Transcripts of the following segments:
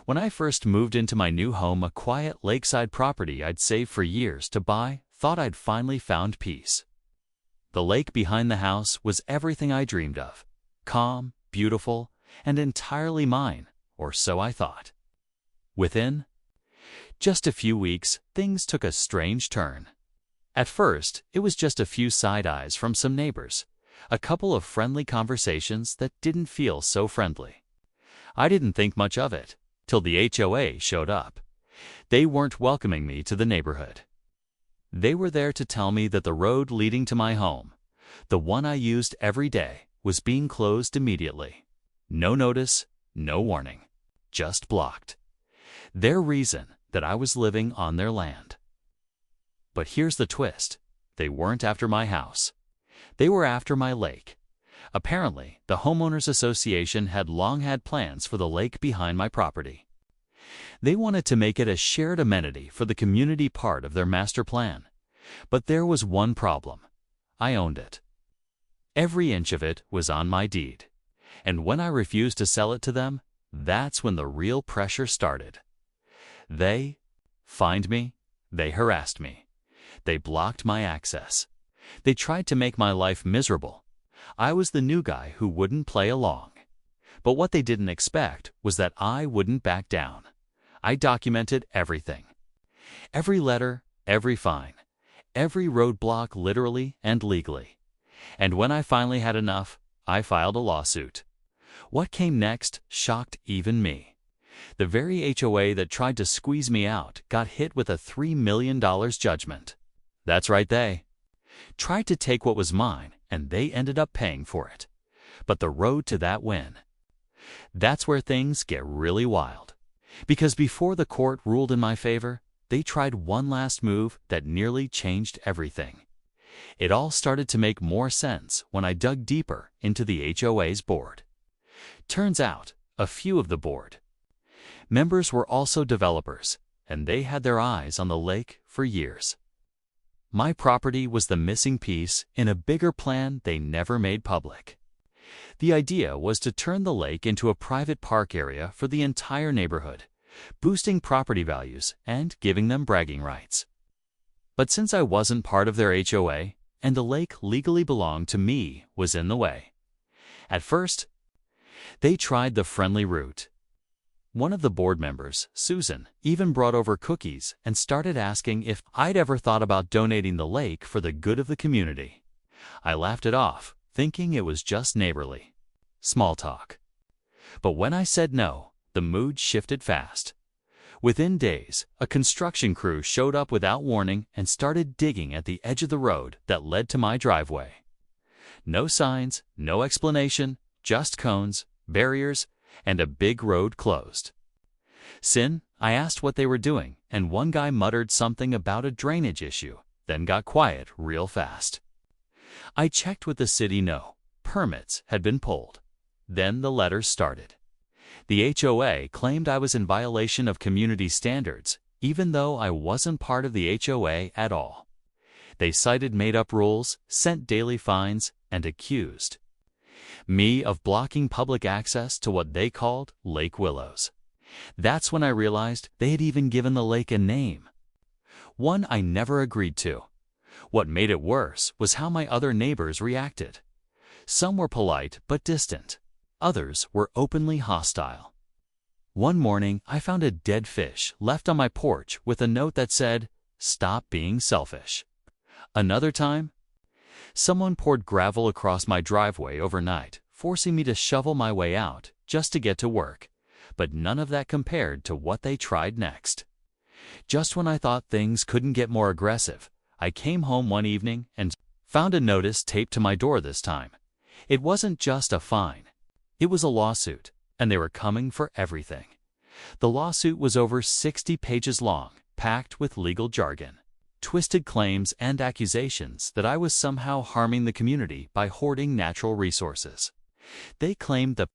When I first moved into my new home, a quiet lakeside property I'd saved for years to buy, thought I'd finally found peace. The lake behind the house was everything I dreamed of. Calm, beautiful, and entirely mine, or so I thought. Within just a few weeks, things took a strange turn. At first, it was just a few side eyes from some neighbors, a couple of friendly conversations that didn't feel so friendly. I didn't think much of it, till the HOA showed up. They weren't welcoming me to the neighborhood. They were there to tell me that the road leading to my home, the one I used every day, was being closed immediately. No notice, no warning, just blocked. Their reason that I was living on their land. But here's the twist. They weren't after my house. They were after my lake. Apparently, the homeowners association had long had plans for the lake behind my property. They wanted to make it a shared amenity for the community part of their master plan. But there was one problem. I owned it. Every inch of it was on my deed. And when I refused to sell it to them, that's when the real pressure started. They fined me. They harassed me. They blocked my access. They tried to make my life miserable. I was the new guy who wouldn't play along. But what they didn't expect was that I wouldn't back down. I documented everything. Every letter, every fine, every roadblock literally and legally. And when I finally had enough, I filed a lawsuit. What came next shocked even me. The very HOA that tried to squeeze me out got hit with a $3 million judgment. That's right, they tried to take what was mine, and they ended up paying for it. But the road to that win, that's where things get really wild. Because before the court ruled in my favor, they tried one last move that nearly changed everything. It all started to make more sense when I dug deeper into the HOA's board. Turns out, a few of the board members were also developers, and they had their eyes on the lake for years. My property was the missing piece in a bigger plan they never made public. The idea was to turn the lake into a private park area for the entire neighborhood, boosting property values and giving them bragging rights. But since I wasn't part of their HOA, and the lake legally belonged to me was in the way. At first, they tried the friendly route. One of the board members, Susan, even brought over cookies and started asking if I'd ever thought about donating the lake for the good of the community. I laughed it off, thinking it was just neighborly small talk. But when I said no, the mood shifted fast. Within days, a construction crew showed up without warning and started digging at the edge of the road that led to my driveway. No signs, no explanation, just cones, barriers, and a big road closed. I asked what they were doing, and one guy muttered something about a drainage issue, then got quiet real fast. I checked with the city. No permits had been pulled. Then the letters started. The HOA claimed I was in violation of community standards, even though I wasn't part of the HOA at all. They cited made-up rules, sent daily fines, and accused me of blocking public access to what they called Lake Willows. That's when I realized they had even given the lake a name. One I never agreed to. What made it worse was how my other neighbors reacted. Some were polite but distant. Others were openly hostile. One morning, I found a dead fish left on my porch with a note that said, "Stop being selfish." Another time, someone poured gravel across my driveway overnight, forcing me to shovel my way out just to get to work. But none of that compared to what they tried next. Just when I thought things couldn't get more aggressive, I came home one evening and found a notice taped to my door this time. It wasn't just a fine. It was a lawsuit, and they were coming for everything. The lawsuit was over 60 pages long, packed with legal jargon, twisted claims and accusations that I was somehow harming the community by hoarding natural resources. They claimed the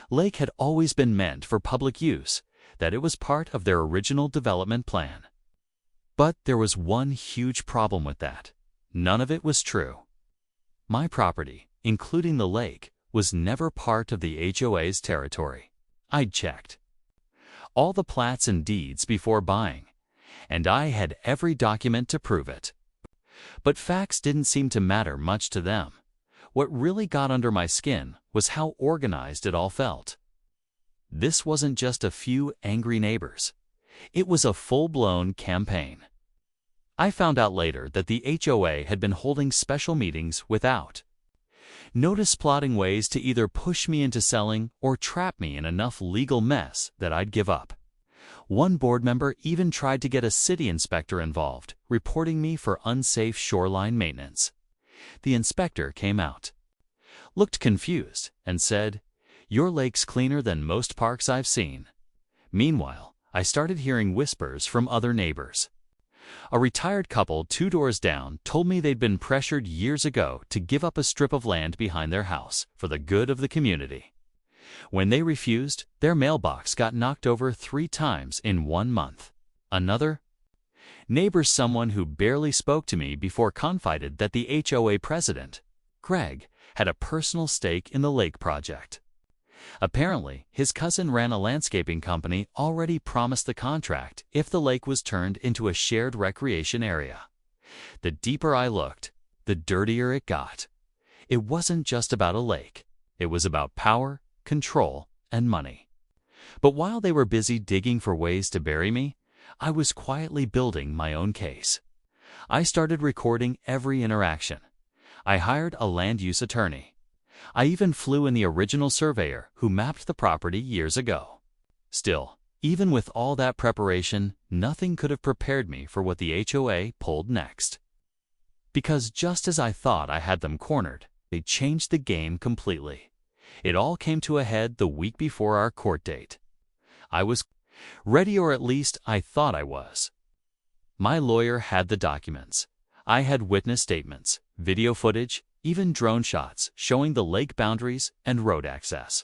lake had always been meant for public use, that it was part of their original development plan. But there was one huge problem with that. None of it was true. My property, including the lake, was never part of the HOA's territory. I'd checked. all the plats and deeds before buying, and I had every document to prove it. But facts didn't seem to matter much to them. What really got under my skin was how organized it all felt. This wasn't just a few angry neighbors. It was a full-blown campaign. I found out later that the HOA had been holding special meetings without notice, plotting ways to either push me into selling or trap me in enough legal mess that I'd give up. One board member even tried to get a city inspector involved, reporting me for unsafe shoreline maintenance. The inspector came out, looked confused, and said, "Your lake's cleaner than most parks I've seen." Meanwhile, I started hearing whispers from other neighbors. A retired couple 2 doors down told me they'd been pressured years ago to give up a strip of land behind their house for the good of the community. When they refused, their mailbox got knocked over 3 times in 1 month. Another neighbor, someone who barely spoke to me before, confided that the HOA president, Greg, had a personal stake in the lake project. Apparently, his cousin ran a landscaping company, already promised the contract if the lake was turned into a shared recreation area. The deeper I looked, the dirtier it got. It wasn't just about a lake. It was about power, control, and money. But while they were busy digging for ways to bury me, I was quietly building my own case. I started recording every interaction. I hired a land use attorney. I even flew in the original surveyor who mapped the property years ago. Still, even with all that preparation, nothing could have prepared me for what the HOA pulled next. Because just as I thought I had them cornered, they changed the game completely. It all came to a head the week before our court date. I was ready, or at least I thought I was. My lawyer had the documents. I had witness statements, video footage, even drone shots showing the lake boundaries and road access.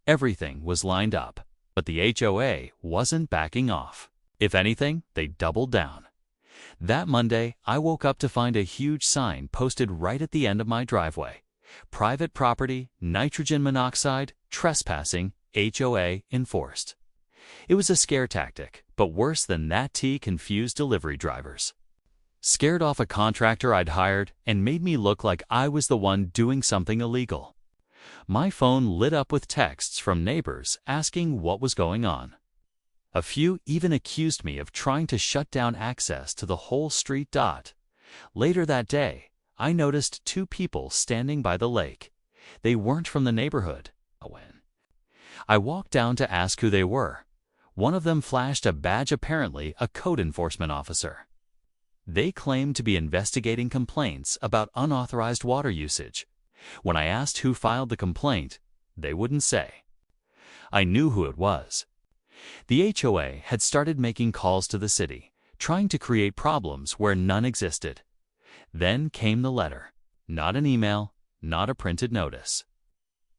Everything was lined up, but the HOA wasn't backing off. If anything, they doubled down. That Monday, I woke up to find a huge sign posted right at the end of my driveway. Private property, nitrogen monoxide, trespassing, HOA enforced. It was a scare tactic, but worse than that, confused delivery drivers. Scared off a contractor I'd hired and made me look like I was the one doing something illegal. My phone lit up with texts from neighbors asking what was going on. A few even accused me of trying to shut down access to the whole street. Later that day, I noticed 2 people standing by the lake. They weren't from the neighborhood. When I walked down to ask who they were, one of them flashed a badge, apparently a code enforcement officer. They claimed to be investigating complaints about unauthorized water usage. When I asked who filed the complaint, they wouldn't say. I knew who it was. The HOA had started making calls to the city, trying to create problems where none existed. Then came the letter. Not an email, not a printed notice.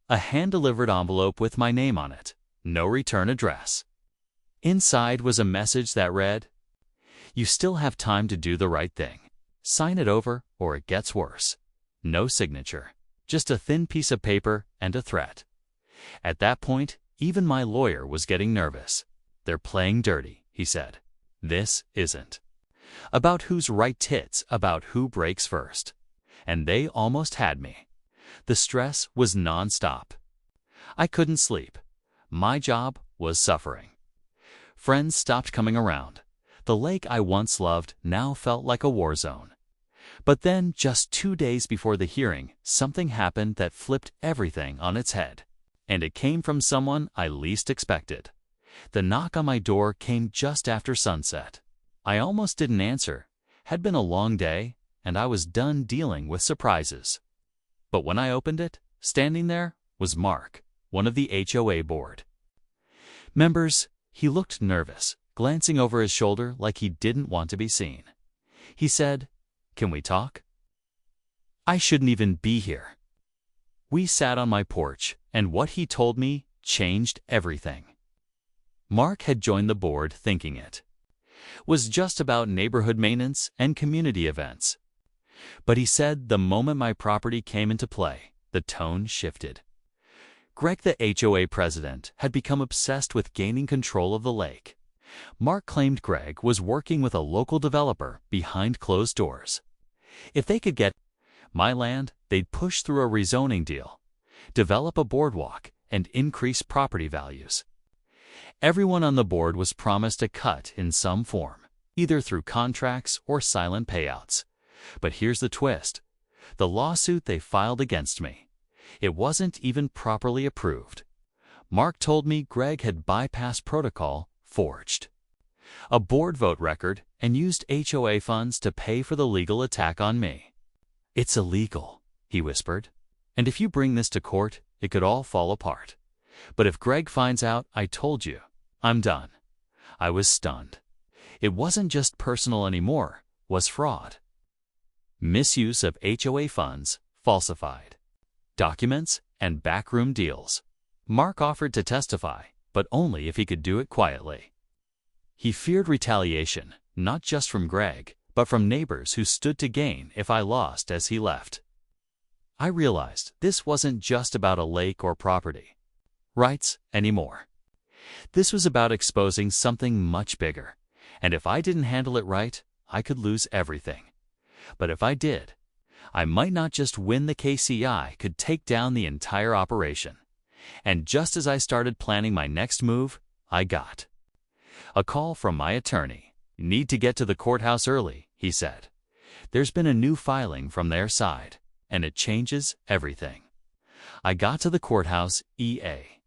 A hand-delivered envelope with my name on it. No return address. Inside was a message that read, "You still have time to do the right thing. Sign it over or it gets worse." No signature, just a thin piece of paper and a threat. At that point, even my lawyer was getting nervous. "They're playing dirty," he said. "This isn't about who's right, it's about who breaks first." And they almost had me. The stress was non-stop. I couldn't sleep. My job was suffering. Friends stopped coming around. The lake I once loved now felt like a war zone. But then, just 2 days before the hearing, something happened that flipped everything on its head. And it came from someone I least expected. The knock on my door came just after sunset. I almost didn't answer. Had been a long day, and I was done dealing with surprises. But when I opened it, standing there was Mark, one of the HOA board members. He looked nervous, glancing over his shoulder like he didn't want to be seen. He said, "Can we talk?" I shouldn't even be here. We sat on my porch, and what he told me changed everything. Mark had joined the board thinking it was just about neighborhood maintenance and community events. But he said the moment my property came into play, the tone shifted. Greg, the HOA president, had become obsessed with gaining control of the lake. Mark claimed Greg was working with a local developer behind closed doors. If they could get my land, they'd push through a rezoning deal, develop a boardwalk, and increase property values. Everyone on the board was promised a cut in some form, either through contracts or silent payouts. But here's the twist. The lawsuit they filed against me, it wasn't even properly approved. Mark told me Greg had bypassed protocol, forged a board vote record, and used HOA funds to pay for the legal attack on me. "It's illegal," he whispered. "And if you bring this to court, it could all fall apart. But if Greg finds out I told you, I'm done." I was stunned. It wasn't just personal anymore, was fraud. Misuse of HOA funds, falsified documents, and backroom deals. Mark offered to testify, but only if he could do it quietly. He feared retaliation, not just from Greg, but from neighbors who stood to gain if I lost as he left. I realized this wasn't just about a lake or property rights anymore. This was about exposing something much bigger, and if I didn't handle it right, I could lose everything. But if I did, I might not just win the case, I could take down the entire operation. And just as I started planning my next move, I got a call from my attorney. "Need to get to the courthouse early," he said. "There's been a new filing from their side, and it changes everything." I got to the courthouse, EA.